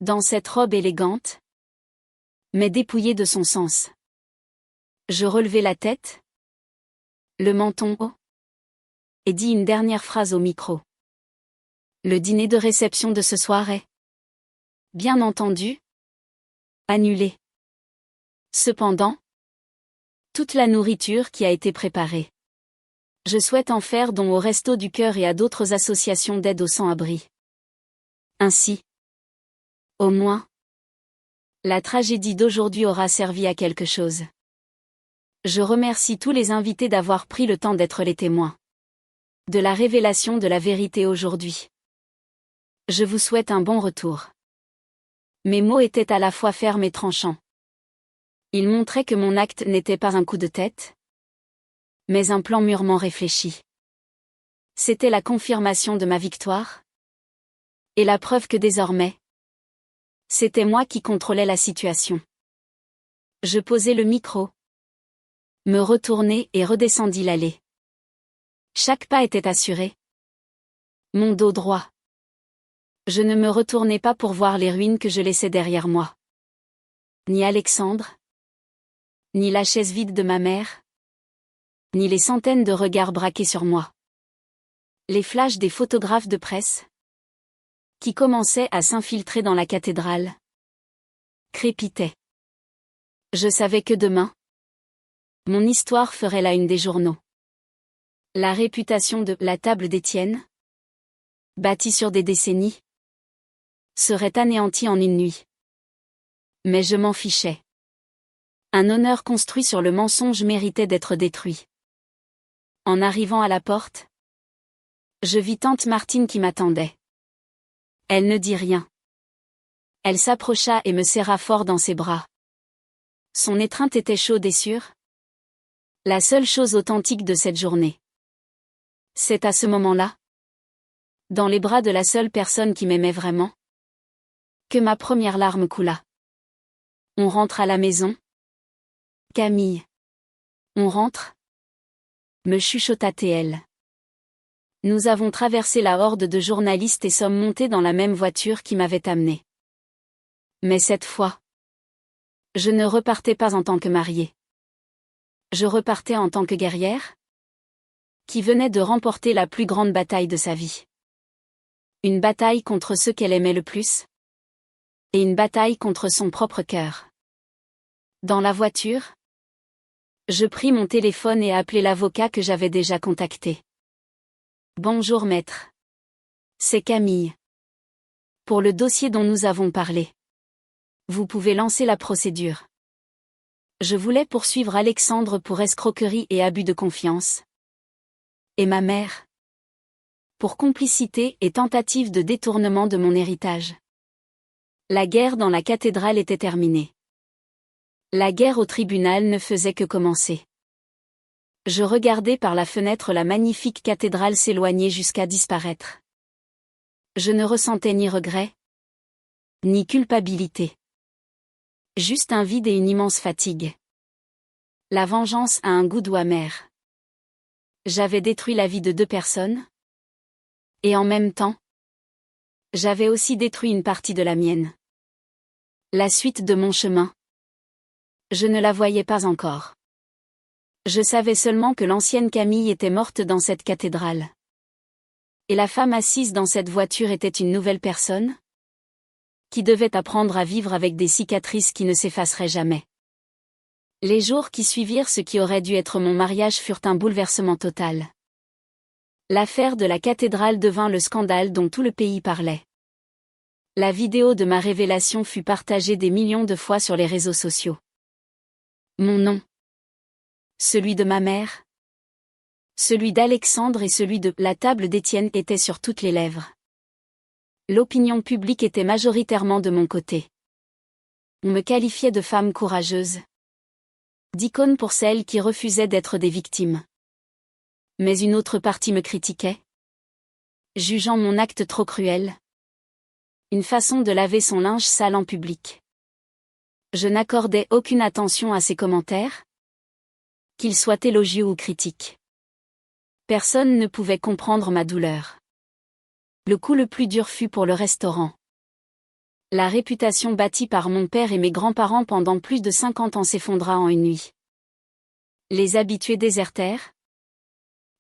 S1: Dans cette robe élégante, mais dépouillée de son sens. Je relevai la tête, le menton haut, et dis une dernière phrase au micro. Le dîner de réception de ce soir est, bien entendu, annulé. Cependant, toute la nourriture qui a été préparée. Je souhaite en faire don au Resto du Cœur et à d'autres associations d'aide aux sans-abri. Ainsi, au moins, la tragédie d'aujourd'hui aura servi à quelque chose. Je remercie tous les invités d'avoir pris le temps d'être les témoins de la révélation de la vérité aujourd'hui. Je vous souhaite un bon retour. Mes mots étaient à la fois fermes et tranchants. Ils montraient que mon acte n'était pas un coup de tête, mais un plan mûrement réfléchi. C'était la confirmation de ma victoire, et la preuve que désormais, c'était moi qui contrôlais la situation. Je posai le micro, me retournai et redescendis l'allée. Chaque pas était assuré. Mon dos droit. Je ne me retournai pas pour voir les ruines que je laissais derrière moi. Ni Alexandre, ni la chaise vide de ma mère, ni les centaines de regards braqués sur moi. Les flashs des photographes de presse, qui commençaient à s'infiltrer dans la cathédrale, crépitaient. Je savais que demain, mon histoire ferait la une des journaux. La réputation de la table d'Étienne, bâtie sur des décennies, serait anéantie en une nuit. Mais je m'en fichais. Un honneur construit sur le mensonge méritait d'être détruit. En arrivant à la porte, je vis tante Martine qui m'attendait. Elle ne dit rien. Elle s'approcha et me serra fort dans ses bras. Son étreinte était chaude et sûre. La seule chose authentique de cette journée. C'est à ce moment-là, dans les bras de la seule personne qui m'aimait vraiment, que ma première larme coula. On rentre à la maison. Camille. On rentre. Me chuchota TL. Nous avons traversé la horde de journalistes et sommes montés dans la même voiture qui m'avait amené. Mais cette fois, je ne repartais pas en tant que mariée. Je repartais en tant que guerrière, qui venait de remporter la plus grande bataille de sa vie. Une bataille contre ceux qu'elle aimait le plus, et une bataille contre son propre cœur. Dans la voiture, je pris mon téléphone et appelai l'avocat que j'avais déjà contacté. Bonjour maître. C'est Camille. Pour le dossier dont nous avons parlé. Vous pouvez lancer la procédure. Je voulais poursuivre Alexandre pour escroquerie et abus de confiance. Et ma mère. Pour complicité et tentative de détournement de mon héritage. La guerre dans la cathédrale était terminée. La guerre au tribunal ne faisait que commencer. Je regardais par la fenêtre la magnifique cathédrale s'éloigner jusqu'à disparaître. Je ne ressentais ni regret, ni culpabilité. Juste un vide et une immense fatigue. La vengeance a un goût doux amer. J'avais détruit la vie de 2 personnes. Et en même temps, j'avais aussi détruit une partie de la mienne. La suite de mon chemin. Je ne la voyais pas encore. Je savais seulement que l'ancienne Camille était morte dans cette cathédrale. Et la femme assise dans cette voiture était une nouvelle personne qui devait apprendre à vivre avec des cicatrices qui ne s'effaceraient jamais. Les jours qui suivirent ce qui aurait dû être mon mariage furent un bouleversement total. L'affaire de la cathédrale devint le scandale dont tout le pays parlait. La vidéo de ma révélation fut partagée des millions de fois sur les réseaux sociaux. Mon nom. Celui de ma mère. Celui d'Alexandre et celui de la table d'Étienne étaient sur toutes les lèvres. L'opinion publique était majoritairement de mon côté. On me qualifiait de femme courageuse. D'icône pour celles qui refusaient d'être des victimes. Mais une autre partie me critiquait, jugeant mon acte trop cruel. Une façon de laver son linge sale en public. Je n'accordais aucune attention à ces commentaires, qu'ils soient élogieux ou critiques. Personne ne pouvait comprendre ma douleur. Le coup le plus dur fut pour le restaurant. La réputation bâtie par mon père et mes grands-parents pendant plus de 50 ans s'effondra en une nuit. Les habitués désertèrent.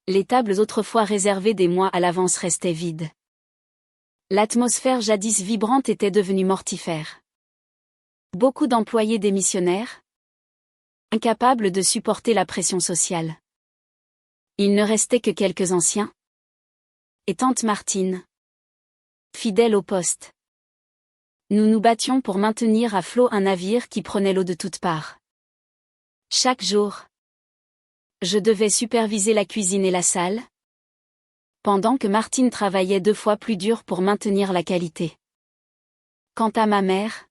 S1: Les tables autrefois réservées des mois à l'avance restaient vides. L'atmosphère jadis vibrante était devenue mortifère. Beaucoup d'employés démissionnèrent, incapables de supporter la pression sociale. Il ne restait que quelques anciens. Et tante Martine, fidèle au poste. Nous nous battions pour maintenir à flot un navire qui prenait l'eau de toutes parts. Chaque jour, je devais superviser la cuisine et la salle, pendant que Martine travaillait 2 fois plus dur pour maintenir la qualité. Quant à ma mère,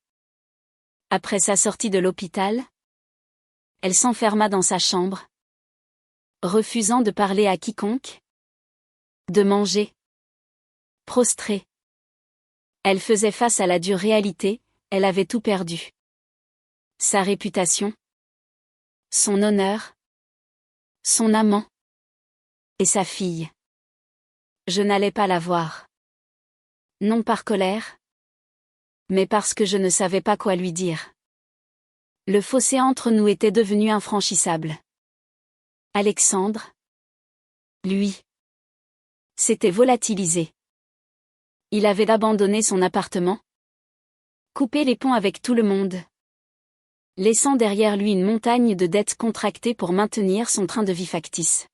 S1: après sa sortie de l'hôpital, elle s'enferma dans sa chambre, refusant de parler à quiconque, de manger, prostrée. Elle faisait face à la dure réalité, elle avait tout perdu. Sa réputation, son honneur, son amant, et sa fille. Je n'allais pas la voir. Non par colère, mais parce que je ne savais pas quoi lui dire. Le fossé entre nous était devenu infranchissable. Alexandre, lui, s'était volatilisé. Il avait abandonné son appartement, coupé les ponts avec tout le monde, laissant derrière lui une montagne de dettes contractées pour maintenir son train de vie factice.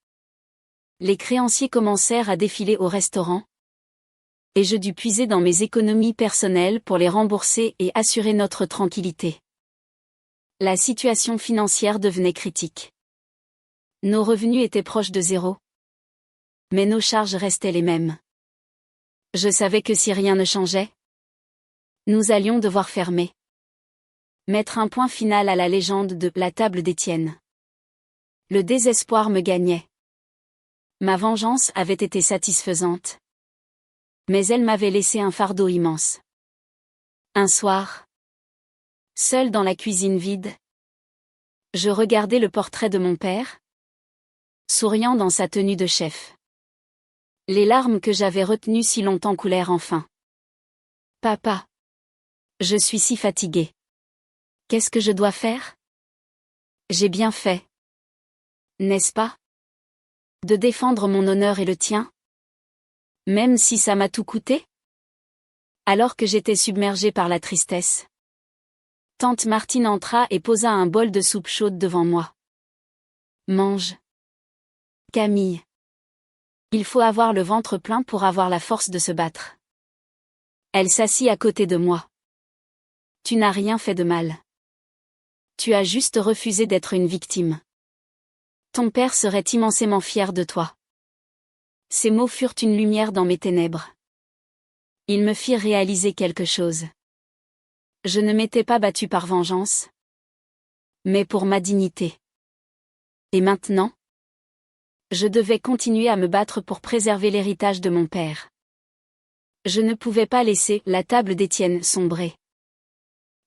S1: Les créanciers commencèrent à défiler au restaurant, et je dus puiser dans mes économies personnelles pour les rembourser et assurer notre tranquillité. La situation financière devenait critique. Nos revenus étaient proches de 0. Mais nos charges restaient les mêmes. Je savais que si rien ne changeait, nous allions devoir fermer. Mettre un point final à la légende de la table d'Étienne. Le désespoir me gagnait. Ma vengeance avait été satisfaisante. Mais elle m'avait laissé un fardeau immense. Un soir, seul dans la cuisine vide, je regardais le portrait de mon père, souriant dans sa tenue de chef. Les larmes que j'avais retenues si longtemps coulèrent enfin. Papa, je suis si fatiguée. Qu'est-ce que je dois faire? J'ai bien fait. N'est-ce pas? De défendre mon honneur et le tien? Même si ça m'a tout coûté? Alors que j'étais submergée par la tristesse. Tante Martine entra et posa un bol de soupe chaude devant moi. Mange. Camille. Il faut avoir le ventre plein pour avoir la force de se battre. Elle s'assit à côté de moi. Tu n'as rien fait de mal. Tu as juste refusé d'être une victime. Ton père serait immensément fier de toi. Ces mots furent une lumière dans mes ténèbres. Ils me firent réaliser quelque chose. Je ne m'étais pas battue par vengeance, mais pour ma dignité. Et maintenant, je devais continuer à me battre pour préserver l'héritage de mon père. Je ne pouvais pas laisser la table d'Étienne sombrer.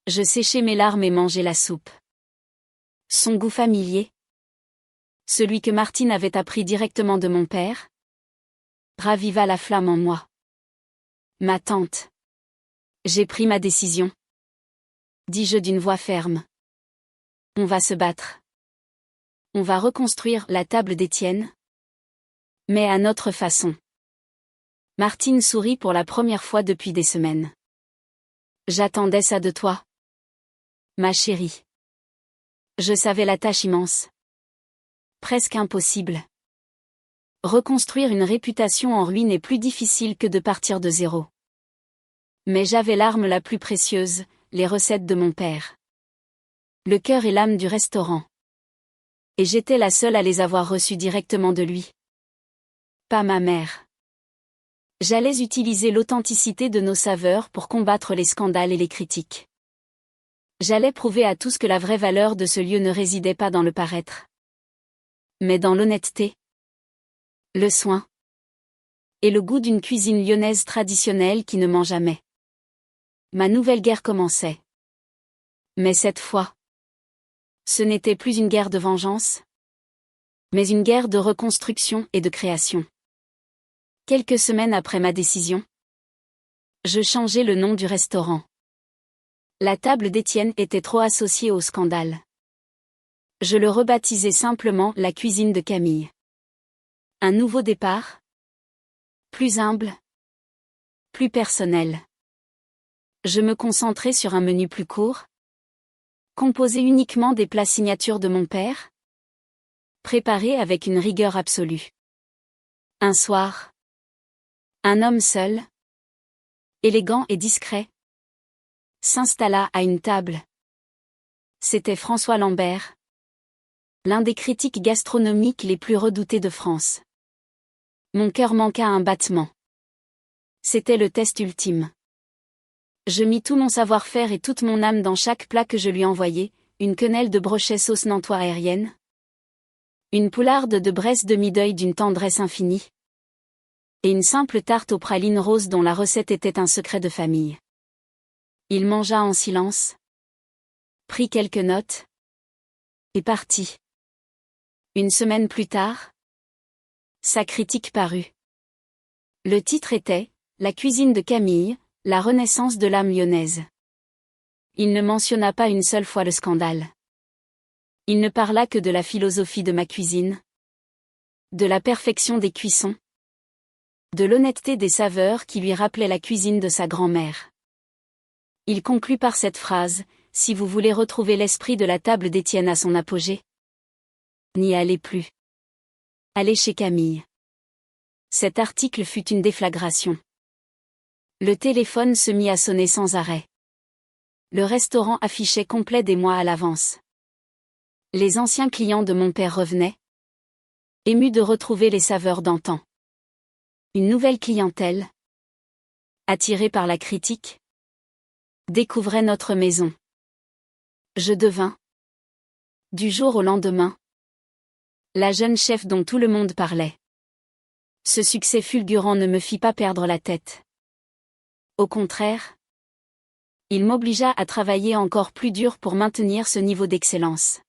S1: Je séchai mes larmes et mangeai la soupe. Son goût familier, celui que Martine avait appris directement de mon père, raviva la flamme en moi. Ma tante. J'ai pris ma décision, dis-je d'une voix ferme. On va se battre. On va reconstruire la table d'Étienne, mais à notre façon. Martine sourit pour la première fois depuis des semaines. J'attendais ça de toi, ma chérie. Je savais la tâche immense. Presque impossible. Reconstruire une réputation en ruine est plus difficile que de partir de zéro. Mais j'avais l'arme la plus précieuse, les recettes de mon père. Le cœur et l'âme du restaurant. Et j'étais la seule à les avoir reçues directement de lui. Pas ma mère. J'allais utiliser l'authenticité de nos saveurs pour combattre les scandales et les critiques. J'allais prouver à tous que la vraie valeur de ce lieu ne résidait pas dans le paraître, mais dans l'honnêteté, le soin et le goût d'une cuisine lyonnaise traditionnelle qui ne ment jamais. Ma nouvelle guerre commençait. Mais cette fois, ce n'était plus une guerre de vengeance, mais une guerre de reconstruction et de création. Quelques semaines après ma décision, je changeai le nom du restaurant. La table d'Étienne était trop associée au scandale. Je le rebaptisai simplement la cuisine de Camille. Un nouveau départ, plus humble, plus personnel. Je me concentrai sur un menu plus court, composé uniquement des plats signatures de mon père, préparés avec une rigueur absolue. Un soir, un homme seul, élégant et discret, s'installa à une table. C'était François Lambert, l'un des critiques gastronomiques les plus redoutés de France. Mon cœur manqua un battement. C'était le test ultime. Je mis tout mon savoir-faire et toute mon âme dans chaque plat que je lui envoyai, une quenelle de brochet sauce nantois aérienne, une poularde de Bresse demi-deuil d'une tendresse infinie, et une simple tarte aux pralines roses dont la recette était un secret de famille. Il mangea en silence, prit quelques notes, et partit. Une semaine plus tard, sa critique parut. Le titre était « La cuisine de Camille, la renaissance de l'âme lyonnaise ». Il ne mentionna pas une seule fois le scandale. Il ne parla que de la philosophie de ma cuisine, de la perfection des cuissons, de l'honnêteté des saveurs qui lui rappelaient la cuisine de sa grand-mère. Il conclut par cette phrase, « Si vous voulez retrouver l'esprit de la table d'Étienne à son apogée, n'y allez plus. Allez chez Camille. » Cet article fut une déflagration. Le téléphone se mit à sonner sans arrêt. Le restaurant affichait complet des mois à l'avance. Les anciens clients de mon père revenaient, émus de retrouver les saveurs d'antan. Une nouvelle clientèle, attirée par la critique, découvrait notre maison. Je devins, du jour au lendemain, la jeune chef dont tout le monde parlait. Ce succès fulgurant ne me fit pas perdre la tête. Au contraire, il m'obligea à travailler encore plus dur pour maintenir ce niveau d'excellence.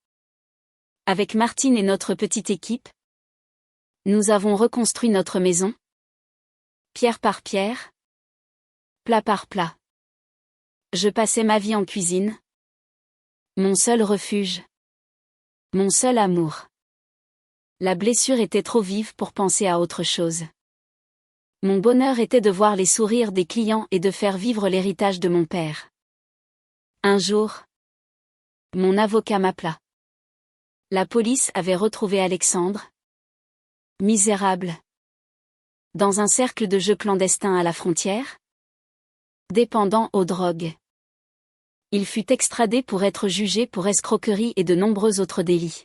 S1: Avec Martine et notre petite équipe, nous avons reconstruit notre maison, pierre par pierre, plat par plat. Je passais ma vie en cuisine, mon seul refuge, mon seul amour. La blessure était trop vive pour penser à autre chose. Mon bonheur était de voir les sourires des clients et de faire vivre l'héritage de mon père. Un jour, mon avocat m'appela. La police avait retrouvé Alexandre, misérable, dans un cercle de jeux clandestins à la frontière, dépendant aux drogues. Il fut extradé pour être jugé pour escroquerie et de nombreux autres délits.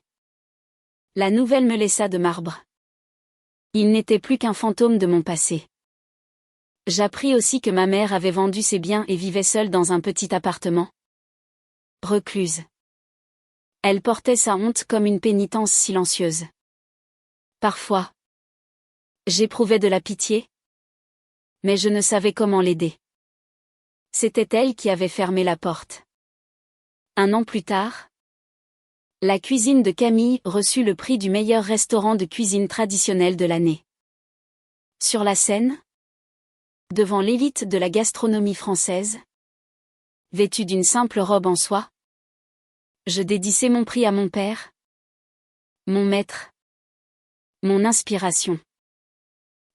S1: La nouvelle me laissa de marbre. Il n'était plus qu'un fantôme de mon passé. J'appris aussi que ma mère avait vendu ses biens et vivait seule dans un petit appartement. Recluse. Elle portait sa honte comme une pénitence silencieuse. Parfois, j'éprouvais de la pitié, mais je ne savais comment l'aider. C'était elle qui avait fermé la porte. Un an plus tard, la cuisine de Camille reçut le prix du meilleur restaurant de cuisine traditionnelle de l'année. Sur la scène, devant l'élite de la gastronomie française, vêtue d'une simple robe en soie, je dédissais mon prix à mon père, mon maître, mon inspiration.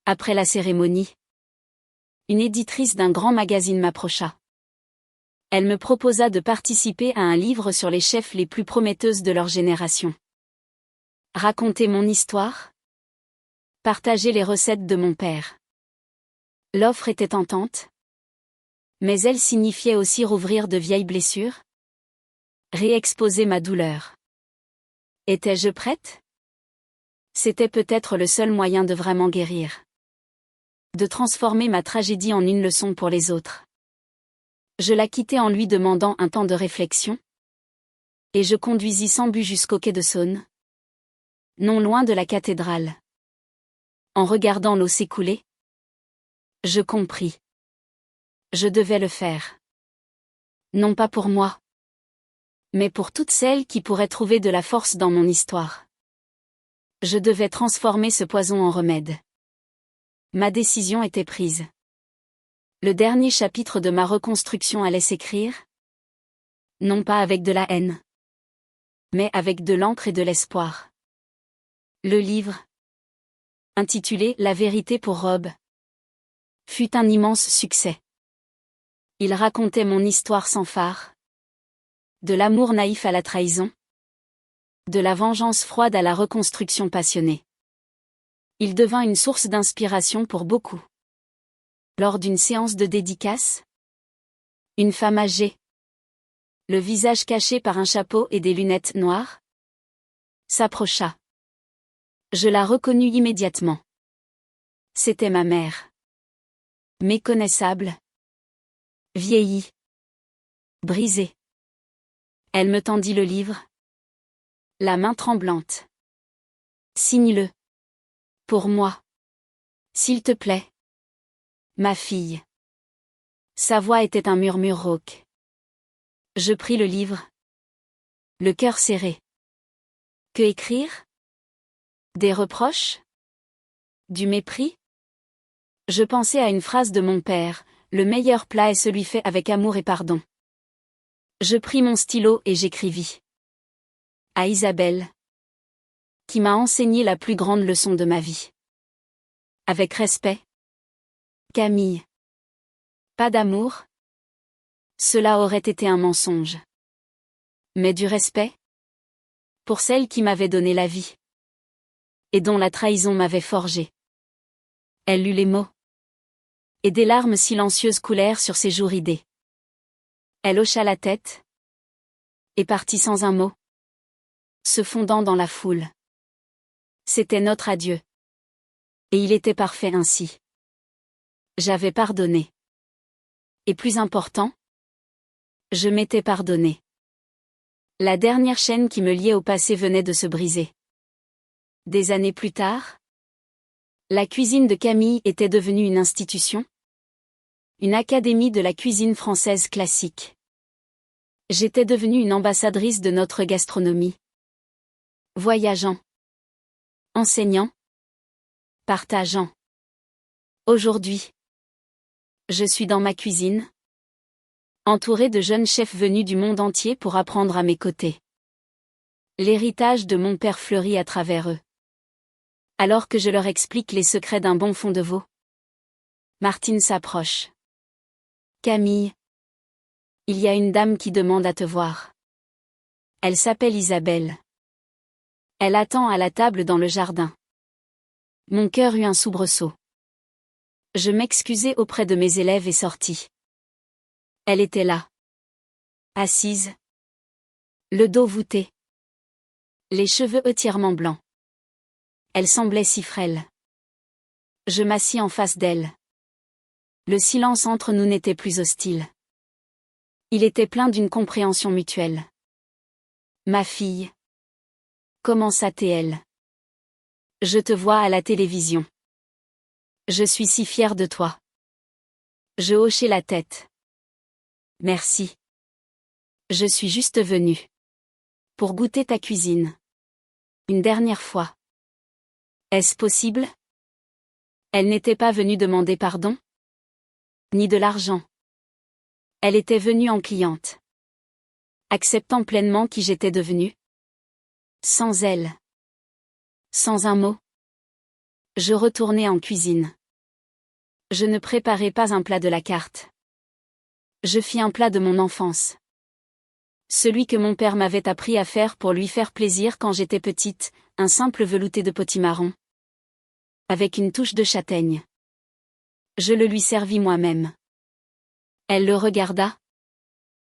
S1: Après la cérémonie, une éditrice d'un grand magazine m'approcha. Elle me proposa de participer à un livre sur les chefs les plus prometteuses de leur génération. Raconter mon histoire, partager les recettes de mon père. L'offre était tentante, mais elle signifiait aussi rouvrir de vieilles blessures, réexposer ma douleur. Étais-je prête? C'était peut-être le seul moyen de vraiment guérir. De transformer ma tragédie en une leçon pour les autres. Je la quittai en lui demandant un temps de réflexion, et je conduisis sans but jusqu'au quai de Saône, non loin de la cathédrale. En regardant l'eau s'écouler, je compris. Je devais le faire. Non pas pour moi, mais pour toutes celles qui pourraient trouver de la force dans mon histoire. Je devais transformer ce poison en remède. Ma décision était prise. Le dernier chapitre de ma reconstruction allait s'écrire, non pas avec de la haine, mais avec de l'encre et de l'espoir. Le livre, intitulé La vérité pour Rob, fut un immense succès. Il racontait mon histoire sans phare, de l'amour naïf à la trahison, de la vengeance froide à la reconstruction passionnée. Il devint une source d'inspiration pour beaucoup. Lors d'une séance de dédicace, une femme âgée, le visage caché par un chapeau et des lunettes noires, s'approcha. Je la reconnus immédiatement. C'était ma mère. Méconnaissable, vieillie, brisée. Elle me tendit le livre, la main tremblante. Signe-le. Pour moi. S'il te plaît. Ma fille. Sa voix était un murmure rauque. Je pris le livre. Le cœur serré. Que écrire? Des reproches? Du mépris? Je pensais à une phrase de mon père, le meilleur plat est celui fait avec amour et pardon. Je pris mon stylo et j'écrivis. À Isabelle, qui m'a enseigné la plus grande leçon de ma vie. Avec respect. Camille. Pas d'amour? Cela aurait été un mensonge. Mais du respect? Pour celle qui m'avait donné la vie. Et dont la trahison m'avait forgé. Elle lut les mots. Et des larmes silencieuses coulèrent sur ses joues ridées. Elle hocha la tête. Et partit sans un mot. Se fondant dans la foule. C'était notre adieu. Et il était parfait ainsi. J'avais pardonné. Et plus important, je m'étais pardonné. La dernière chaîne qui me liait au passé venait de se briser. Des années plus tard, la cuisine de Camille était devenue une institution, une académie de la cuisine française classique. J'étais devenue une ambassadrice de notre gastronomie. Voyageant, enseignant, partageant. Aujourd'hui, je suis dans ma cuisine, entourée de jeunes chefs venus du monde entier pour apprendre à mes côtés. L'héritage de mon père fleurit à travers eux. Alors que je leur explique les secrets d'un bon fond de veau, Martine s'approche. Camille. Il y a une dame qui demande à te voir. Elle s'appelle Isabelle. Elle attend à la table dans le jardin. Mon cœur eut un soubresaut. Je m'excusai auprès de mes élèves et sortis. Elle était là. Assise. Le dos voûté. Les cheveux entièrement blancs. Elle semblait si frêle. Je m'assis en face d'elle. Le silence entre nous n'était plus hostile. Il était plein d'une compréhension mutuelle. Ma fille. Commença-t-elle. Je te vois à la télévision. Je suis si fière de toi. Je hochai la tête. Merci. Je suis juste venue. Pour goûter ta cuisine. Une dernière fois. Est-ce possible? Elle n'était pas venue demander pardon? Ni de l'argent. Elle était venue en cliente. Acceptant pleinement qui j'étais devenue. Sans elle. Sans un mot. Je retournai en cuisine. Je ne préparai pas un plat de la carte. Je fis un plat de mon enfance. Celui que mon père m'avait appris à faire pour lui faire plaisir quand j'étais petite, un simple velouté de potimarron. Avec une touche de châtaigne. Je le lui servis moi-même. Elle le regarda.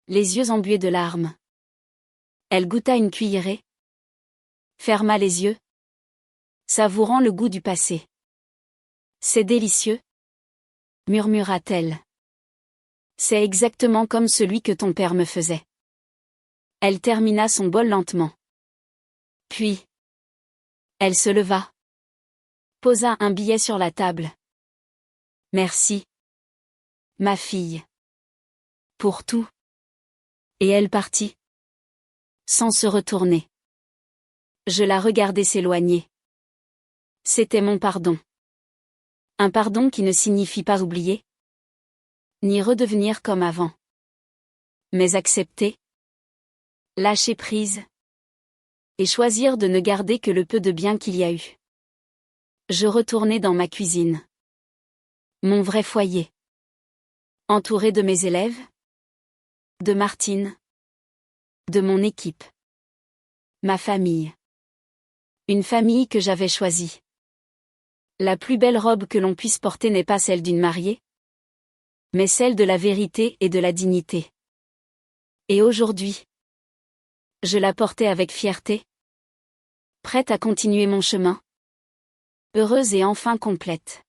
S1: Les yeux embués de larmes. Elle goûta une cuillerée. Ferma les yeux. Savourant le goût du passé. C'est délicieux, murmura-t-elle. C'est exactement comme celui que ton père me faisait. Elle termina son bol lentement. Puis, elle se leva. Posa un billet sur la table. Merci. Ma fille. Pour tout. Et elle partit. Sans se retourner. Je la regardai s'éloigner. C'était mon pardon. Un pardon qui ne signifie pas oublier. Ni redevenir comme avant. Mais accepter. Lâcher prise. Et choisir de ne garder que le peu de bien qu'il y a eu. Je retournai dans ma cuisine. Mon vrai foyer. Entouré de mes élèves. De Martine. De mon équipe. Ma famille. Une famille que j'avais choisie. La plus belle robe que l'on puisse porter n'est pas celle d'une mariée, mais celle de la vérité et de la dignité. Et aujourd'hui, je la portais avec fierté, prête à continuer mon chemin, heureuse et enfin complète.